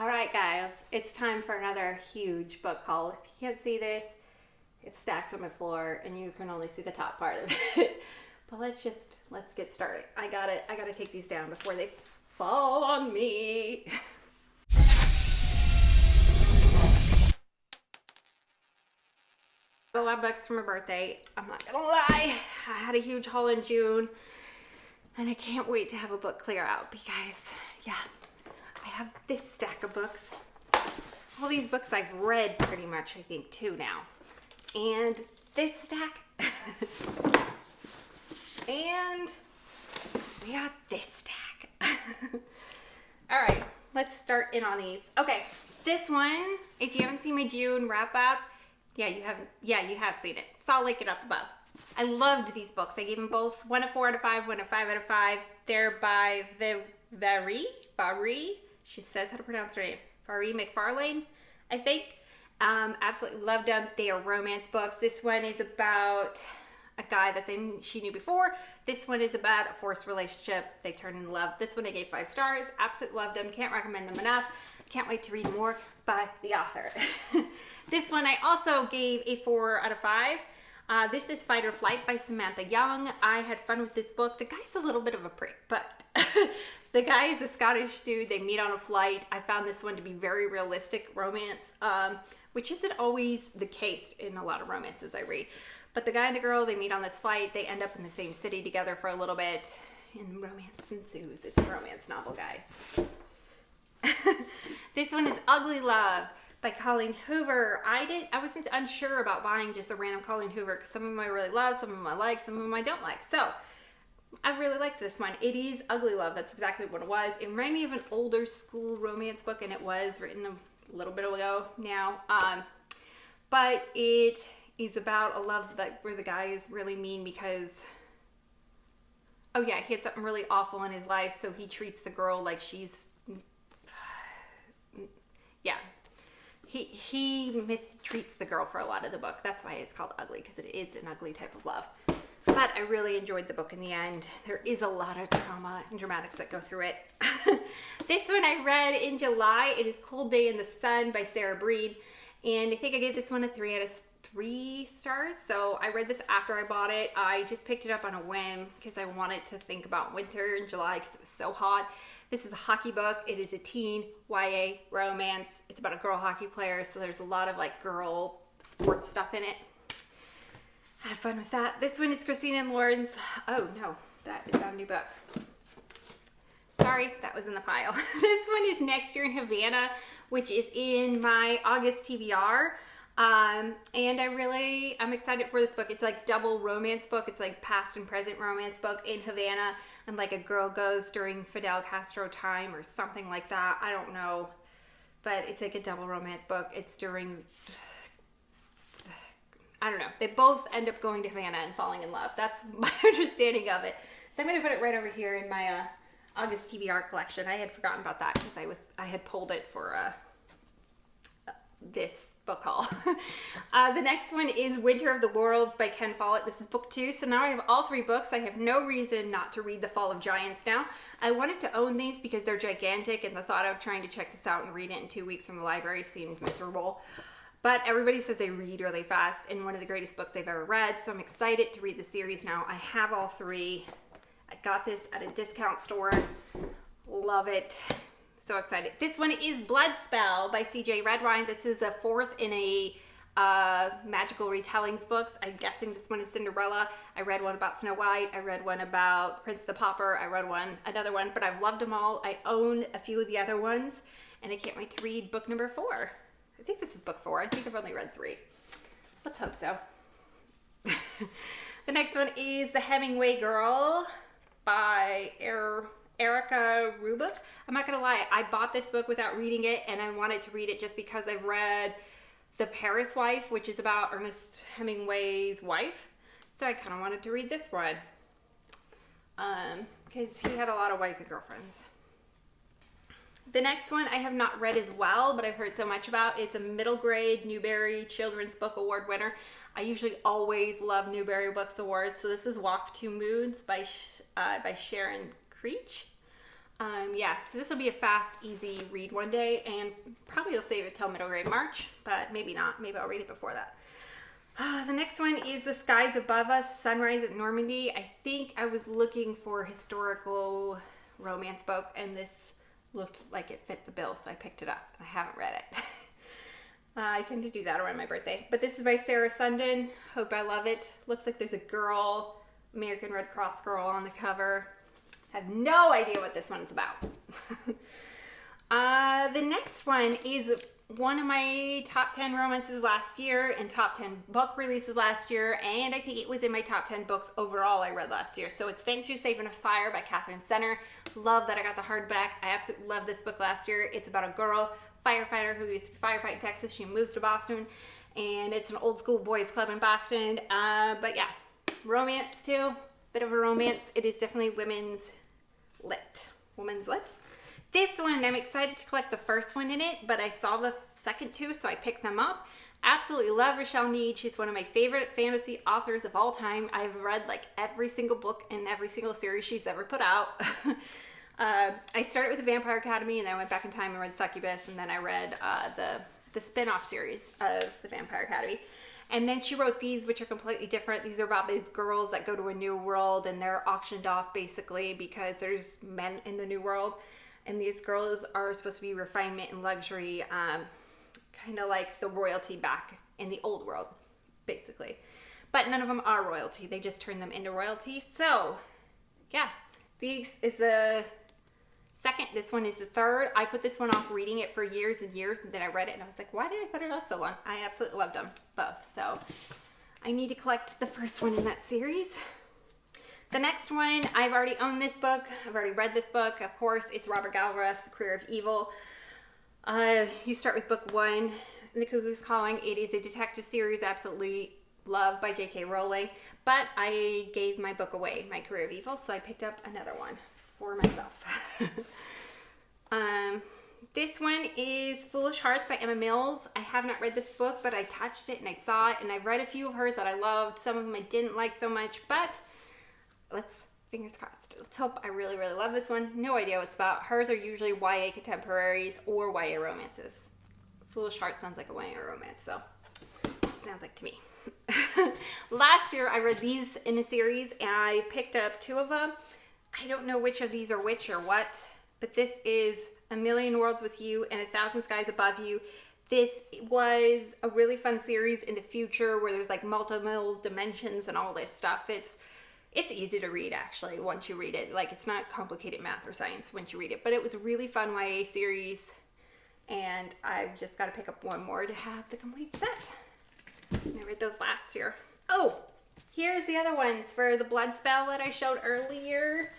Alright guys, it's time for another huge book haul. If you can't see this, it's stacked on my floor and you can only see the top part of it. But let's get started. I gotta take these down before they fall on me. A lot of books for my birthday. I'm not gonna lie. I had a huge haul in June and I can't wait to have a book clear out because, yeah, I have this stack of books. All these books I've read pretty much, I think, too now. And this stack. And we got this stack. All right, let's start in on these. Okay, this one, if you haven't seen my June wrap up, you have seen it. So I'll link it up above. I loved these books. I gave them both 1 a 4 out of 5, 1 a 5 out of 5. They're by Mhairi. She says how to pronounce her name. McFarlane, I think. Absolutely loved them. They are romance books. This one is about a guy that she knew before. This one is about a forced relationship. They turn in love. This one I gave 5 stars. Absolutely loved them. Can't recommend them enough. Can't wait to read more by the author. This one I also gave a 4 out of 5. This is Fight or Flight by Samantha Young. I had fun with this book. The guy's a little bit of a prick, but the guy is a Scottish dude. They meet on a flight. I found this one to be very realistic romance, which isn't always the case in a lot of romances I read. But the guy and the girl, they meet on this flight. They end up in the same city together for a little bit, and romance ensues. It's a romance novel, guys. This one is Ugly Love by Colleen Hoover. I wasn't unsure about buying just a random Colleen Hoover because some of them I really love, some of them I like, some of them I don't like. So I really liked this one. It is Ugly Love. That's exactly what it was. It reminded me of an older school romance book, and it was written a little bit ago now. But it is about a love where the guy is really mean because, oh yeah, he had something really awful in his life, so he treats the girl like she's, yeah. He mistreats the girl for a lot of the book. That's why it's called Ugly, because it is an ugly type of love. But I really enjoyed the book in the end. There is a lot of trauma and dramatics that go through it. This one I read in July. It is Cold Day in the Sun by Sara. And I think I gave this one a 3 out of 3 stars. So I read this after I bought it. I just picked it up on a whim because I wanted to think about winter in July because it was so hot. This is a hockey book. It is a teen YA romance. It's about a girl hockey player, so there's a lot of like girl sports stuff in it. I had fun with that. This one is Christina and Lauren's. Oh no, that is not a new book. Sorry, that was in the pile. This one is Next Year in Havana, which is in my August TBR. And I'm excited for this book. It's like double romance book. It's like past and present romance book in Havana. And like a girl goes during Fidel Castro time or something like that. I don't know. But it's like a double romance book. It's during, I don't know. They both end up going to Havana and falling in love. That's my understanding of it. So I'm going to put it right over here in my August TBR collection. I had forgotten about that because I had pulled it for this book haul. The next one is Winter of the Worlds by Ken Follett. This is book 2. So now I have all 3 books. I have no reason not to read The Fall of Giants now. I wanted to own these because they're gigantic, and the thought of trying to check this out and read it in 2 weeks from the library seemed miserable. But everybody says they read really fast, and one of the greatest books they've ever read. So I'm excited to read the series now. I have all 3. I got this at a discount store. Love it. So excited. This one is Bloodspell by CJ Redwine. This is the 4th in a magical retellings books. I'm guessing this one is Cinderella. I read one about Snow White. I read one about Prince the Pauper. I read another one, but I've loved them all. I own a few of the other ones, and I can't wait to read book number 4. I think this is book 4. I think I've only read 3. Let's hope so. The next one is The Hemingway Girl by Erika, Robuck. I'm not gonna lie, I bought this book without reading it, and I wanted to read it just because I've read The Paris Wife, which is about Ernest Hemingway's wife. So I kind of wanted to read this one because he had a lot of wives and girlfriends. The next one I have not read as well, but I've heard so much about. It's a middle grade Newbery Children's Book Award winner. I usually always love Newbery Books Awards. So this is Walk to Moods by Sharon Creech. Yeah, so this will be a fast, easy read one day, and probably I'll save it till middle grade March, but maybe not. Maybe I'll read it before that. The next one is The Skies Above Us, Sunrise at Normandy. I think I was looking for a historical romance book, and this looked like it fit the bill, so I picked it up. I haven't read it. I tend to do that around my birthday. But this is by Sara Sundin. Hope I love it. Looks like there's a girl, American Red Cross girl on the cover. Have no idea what this one's about. The next one is one of my top 10 romances last year and top 10 book releases last year, and I think it was in my top 10 books overall I read last year. So it's Thanks You Saving a Fire by Katherine. Love that I got the hardback. I absolutely love this book last year. It's about a girl firefighter who used to firefight in Texas. She moves to Boston, and it's an old school boys club in Boston. But yeah, romance too. Bit of a romance. It is definitely women's lit. Women's lit. This one, I'm excited to collect the first one in it, but I saw the second two, so I picked them up. Absolutely love Richelle Mead. She's one of my favorite fantasy authors of all time. I've read like every single book in every single series she's ever put out. I started with the Vampire Academy, and then I went back in time and read Succubus, and then I read the spin-off series of the Vampire Academy. And then she wrote these, which are completely different. These are about these girls that go to a new world, and they're auctioned off basically because there's men in the new world. And these girls are supposed to be refinement and luxury, kind of like the royalty back in the old world, basically. But none of them are royalty. They just turn them into royalty. So, yeah, this is the second. This one is the third. I put this one off reading it for years and years, and then I read it, and I was like, why did I put it off so long? I absolutely loved them both. So, I need to collect the first one in that series. The next one, I've already owned this book. I've already read this book. Of course, it's Robert Galbraith's The Career of Evil. You start with book one, The Cuckoo's Calling. It is a detective series, absolutely loved by J.K. Rowling. But I gave my book away, My Career of Evil, so I picked up another one for myself. This one is Foolish Hearts by Emma Mills. I have not read this book, but I touched it and I saw it, and I've read a few of hers that I loved. Some of them I didn't like so much, but fingers crossed. Let's hope I really, really love this one. No idea what it's about. Hers are usually YA contemporaries or YA romances. Foolish Heart sounds like a YA romance, so sounds like to me. Last year, I read these in a series, and I picked up two of them. I don't know which of these are which or what, but this is A Million Worlds with You and A Thousand Skies Above You. This was a really fun series in the future where there's like multiple dimensions and all this stuff. It's easy to read, actually, once you read it. Like, it's not complicated math or science once you read it. But it was a really fun YA series. And I've just got to pick up one more to have the complete set. And I read those last year. Oh, here's the other ones for the blood spell that I showed earlier.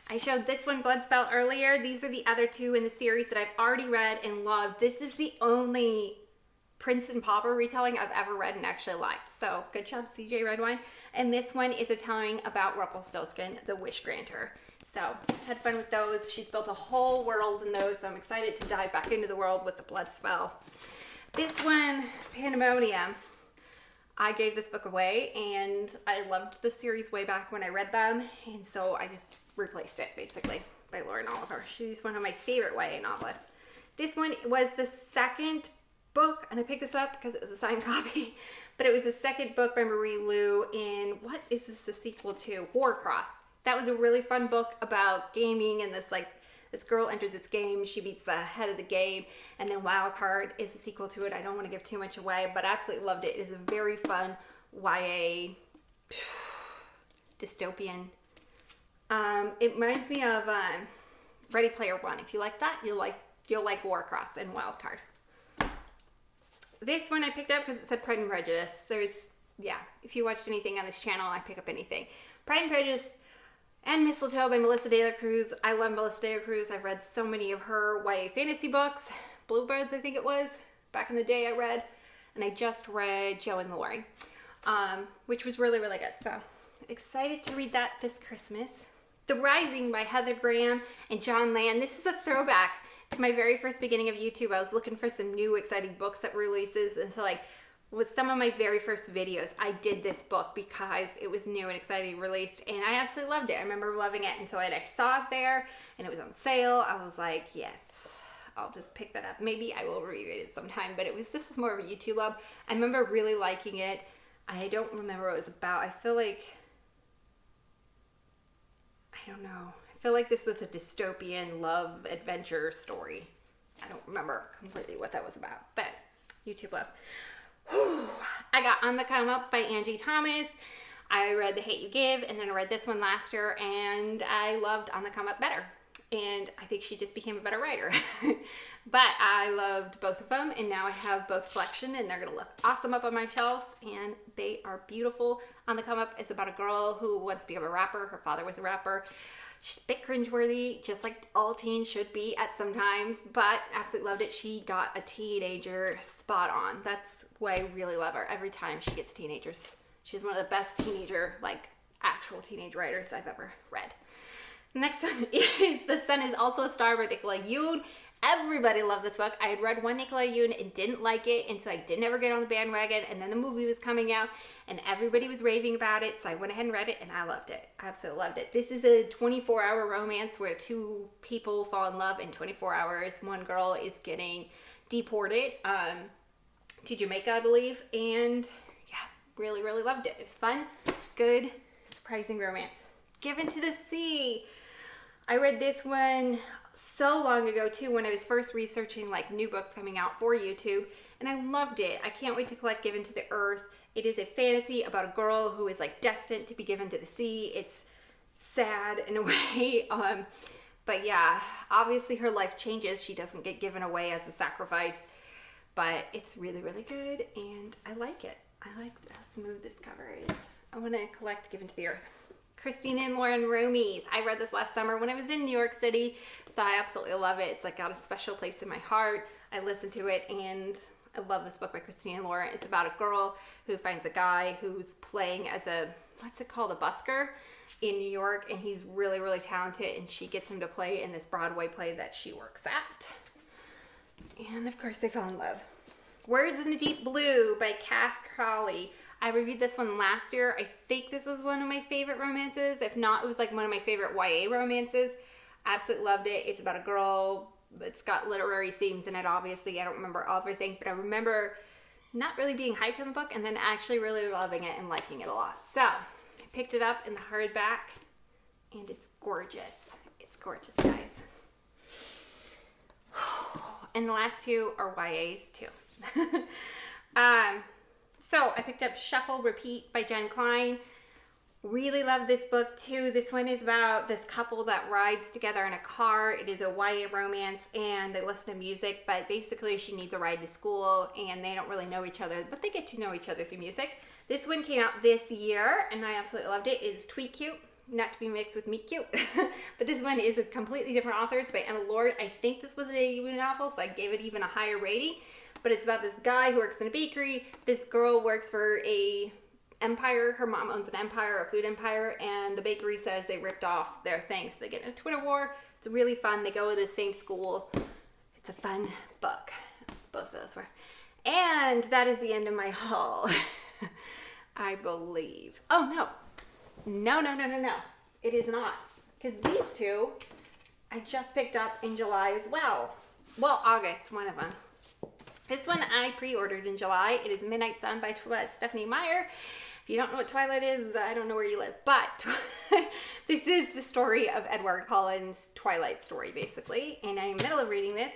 I showed this one, Blood Spell, earlier. These are the other two in the series that I've already read and loved. This is the only Prince and Pauper retelling I've ever read and actually liked. So good job, CJ Redwine. And this one is a telling about Rumpelstiltskin, the Wish Granter. So had fun with those. She's built a whole world in those, so I'm excited to dive back into the world with the blood spell. This one, Pandemonium. I gave this book away, and I loved the series way back when I read them, and so I just replaced it, basically, by Lauren Oliver. She's one of my favorite YA novelists. This one was the second book, and I picked this up because it was a signed copy, but it was the second book by Marie Lu in, what is this the sequel to? Warcross. That was a really fun book about gaming, and this girl entered this game, she beats the head of the game, and then Wildcard is the sequel to it. I don't want to give too much away, but I absolutely loved it. It is a very fun YA dystopian. It reminds me of Ready Player One. If you like that, you'll like Warcross and Wildcard. This one I picked up because it said Pride and Prejudice. If you watched anything on this channel, I pick up anything. Pride and Prejudice and Mistletoe by Melissa De La Cruz. I love Melissa De La Cruz. I've read so many of her YA fantasy books. Bluebirds, I think it was. Back in the day I read. And I just read Jo and Laurie, which was really, really good. So excited to read that this Christmas. The Rising by Heather Graham and John Land. This is a throwback to my very first beginning of YouTube. I was looking for some new exciting books that releases, and so was some of my very first videos. I did this book because it was new and exciting released, and I absolutely loved it. I remember loving it, and so I saw it there, and it was on sale. I was like, yes, I'll just pick that up. Maybe I will reread it sometime, but this is more of a YouTube love. I remember really liking it. I don't remember what it was about. I feel like, I don't know. I feel like this was a dystopian love adventure story. I don't remember completely what that was about, but YouTube love. Whew. I got On the Come Up by Angie Thomas. I read The Hate You Give, and then I read this one last year, and I loved On the Come Up better. And I think she just became a better writer. But I loved both of them, and now I have both collection, and they're going to look awesome up on my shelves, and they are beautiful. On the Come Up is about a girl who wants to become a rapper. Her father was a rapper. She's a bit cringeworthy, just like all teens should be at some times, but absolutely loved it. She got a teenager spot on. That's why I really love her. Every time she gets teenagers, she's one of the best teenager, like actual teenage writers I've ever read. Next one is The Sun is Also a Star by Nicola Yoon. Everybody loved this book. I had read one Nicola Yoon and didn't like it, and so I didn't ever get on the bandwagon, and then the movie was coming out, and everybody was raving about it, so I went ahead and read it, and I loved it. I absolutely loved it. This is a 24-hour romance where two people fall in love in 24 hours. One girl is getting deported to Jamaica, I believe, and yeah, really, really loved it. It was fun, good, surprising romance. Given to the Sea. I read this one so long ago too, when I was first researching like new books coming out for YouTube, and I loved it. I can't wait to collect Given to the Earth. It is a fantasy about a girl who is like destined to be given to the sea. It's sad in a way, but yeah, obviously her life changes. She doesn't get given away as a sacrifice, but it's really, really good, and I like it. I like how smooth this cover is. I want to collect Given to the Earth. Christine and Lauren Romey's. I read this last summer when I was in New York City, so I absolutely love it. It's like got a special place in my heart. I listened to it, and I love this book by Christine and Lauren. It's about a girl who finds a guy who's playing as a, what's it called, a busker in New York, and he's really, really talented, and she gets him to play in this Broadway play that she works at. And of course they fall in love. Words in the Deep Blue by Cath Crowley. I reviewed this one last year. I think this was one of my favorite romances. If not, it was like one of my favorite YA romances. Absolutely loved it. It's about a girl. It's got literary themes in it, obviously. I don't remember everything, but I remember not really being hyped on the book and then actually really loving it and liking it a lot. So I picked it up in the hardback, and it's gorgeous. It's gorgeous, guys. And the last two are YAs too. So I picked up Shuffle Repeat by Jen Klein. Really love this book too. This one is about this couple that rides together in a car. It is a YA romance, and they listen to music, but basically she needs a ride to school, and they don't really know each other, but they get to know each other through music. This one came out this year, and I absolutely loved it. It is Tweet Cute, not to be mixed with Meet Cute. But this one is a completely different author. It's by Emma Lord. I think this was a debut novel, so I gave it even a higher rating. But it's about this guy who works in a bakery. This girl works for a empire. Her mom owns an empire, a food empire, and the bakery says they ripped off their thing, so they get in a Twitter war. It's really fun. They go to the same school. It's a fun book. Both of those were. And that is the end of my haul. I believe. Oh, no. No. It is not. Because these two I just picked up in July as well. Well, August, one of them. This one I pre-ordered in July. It is Midnight Sun by Stephenie Meyer. If you don't know what Twilight is, I don't know where you live. But this is the story of Edward Cullen's Twilight story, basically. And I'm in the middle of reading this.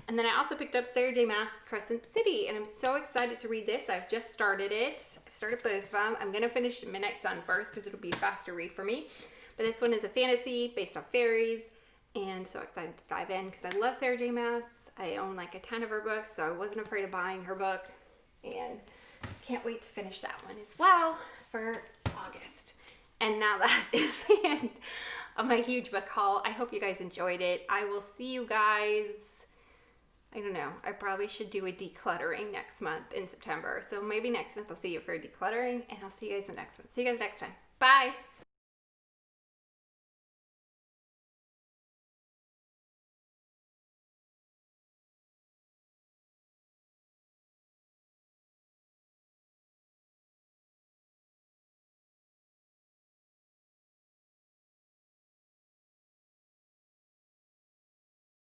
And then I also picked up Sarah J. Maas' Crescent City. And I'm so excited to read this. I've just started it. I've started both of them. I'm going to finish Midnight Sun first because it'll be a faster read for me. But this one is a fantasy based on fairies. And so excited to dive in because I love Sarah J. Maas. I own like a ton of her books, so I wasn't afraid of buying her book. And can't wait to finish that one as well for August. And now that is the end of my huge book haul. I hope you guys enjoyed it. I will see you guys, I don't know, I probably should do a decluttering next month in September. So maybe next month I'll see you for decluttering, and I'll see you guys the next one. See you guys next time. Bye!